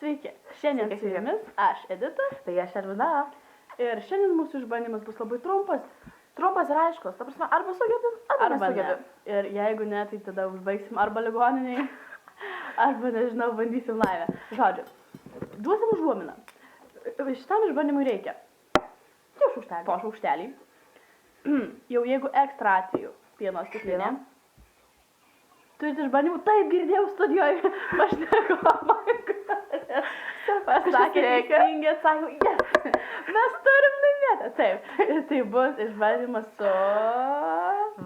Sveiki, šiandien su jumis aš Edita. Tai aš Elvina. Ir šiandien mūsų išbandymas bus labai trumpas. Trumpas ir aiškus, ta prasme, arba sugebim, arba nesugebim. Ir jeigu ne, tai tada užbaigsim arba ligoniniai, arba, nežinau, bandysim laimę. Žodžiu, duosim užuominą. Šitam išbandymui reikia po šaukštelį. Jau jeigu ekstra atveju pieno stiklinė. Turit išbandymų, taip girdėjau studijoje, pašnekovą. Pasakė, teisingai atsakymą, yes, mes turim laimėti. Taip, tai bus išbandymas su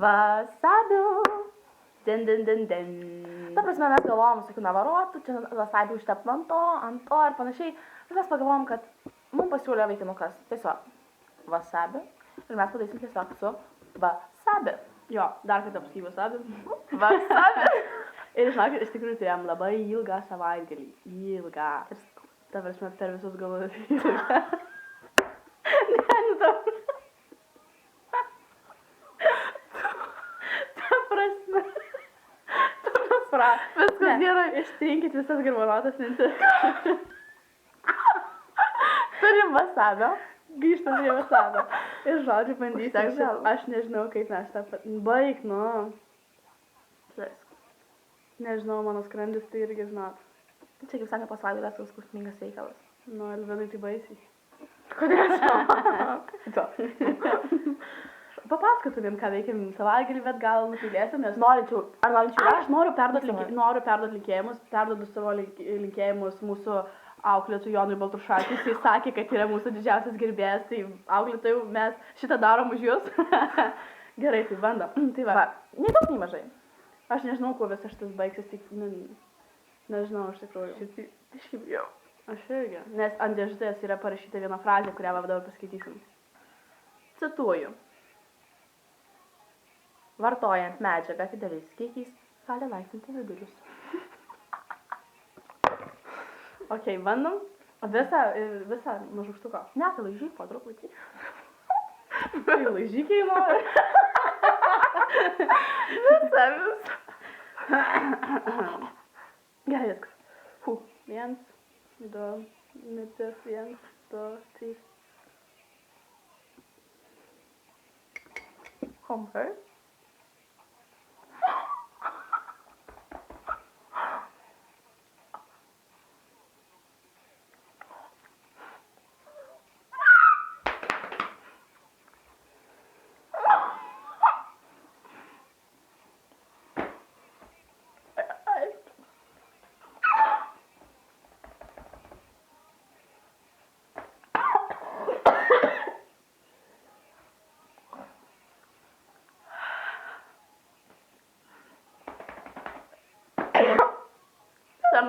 wasabiu. Den. Ta prasme, mes galvojom su navarotu, čia wasabi užtep ant to ir panašiai. Ir mes pagalvojom, kad mums pasiūlė vaikinukas tiesiog wasabi. Ir mes padarysim tiesiog su wasabi. Jo, dar kartą pasakysiu wasabi. Wasabi. Ir žinokit, iš tikrųjų turėjom labai ilgą savaitgalį. Ilgą. Ta prasme, per visus galus ilgą. Ta prasme. Viskas gerai. Ištrinkit visas garbarotas mintis. Turim wasabio. Grįžtam prie wasabio. Ir žodžiu bandysim. Aš nežinau, kaip mes tą baig, nu. Nežinau, mano skrandis tai irgi žinot. Čia kaip sakė pasvaidėlės, tas skausmingas reikalas. Nu, Elvinai tai baisiai. Kodėl čia? Papasakotumėm, ką veikiam savaitgalį, bet gal nutylėsim, nes Norinčiau. aš noriu perduoti linkėjimus, perduodu savo linkėjimus mūsų auklėtojui Jonui Baltrušaičiui. Jis sakė, kad yra mūsų didžiausias gerbėjas, tai auklėtojų mes šitą darom už jūs. Gerai, tai bandom. Tai va. Nei daug, nei mažai. Aš nežinau, kuo visas šitas baigsis, tik nežinau iš tikrųjų. Šiaip jau. Aš irgi. Nes ant dėžutės yra parašyta viena frazė, kurią dabar paskaitysim. Cituoju. Vartojant medžiagą dideliais kiekiais gali laisvinti vidurius. Ok, bandom. Visą mažukštuką. Ne, tai laižyk po truputį. Tai laižykiai nori. Visą. Gerai, viskas. 1, 2, mintis, 1, 2, 3. Komfort.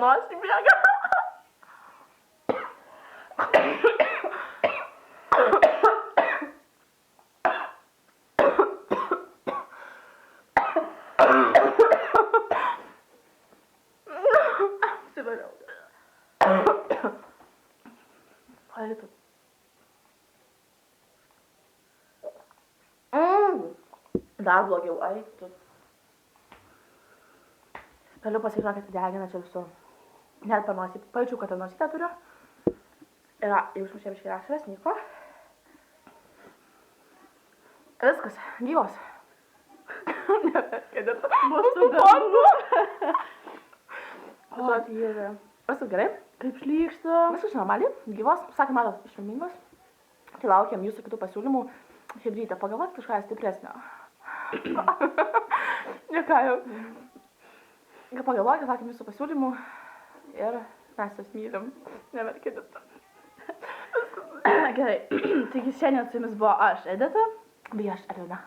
Nossa, biega. Dar blogiau, ai, tu. Galiu pasakyti, kad degina čia visur. Net per nosį. Pajaučiau, kad nosytę turiu. Ir jausmas čia biškai rašvės, nyko. Viskas, gyvos. Neperkėdėt. Mūsų bondų. O, dieve. Viskas gerai. Kaip šlykšta. Viskas normaliai, gyvos. Sakė, matos, išmingos. Tai laukiam jūsų kitų pasiūlymų. Hebrytė, pagalvot kažką stipresnio. Neką jau. Pagalvokit, sakėm jūsų pasiūlymų. Ir mes jas mylim. Neverkėdėt. Gerai. Taigi šiandien su jumis buvo aš, Edita. Bei aš, Elvina.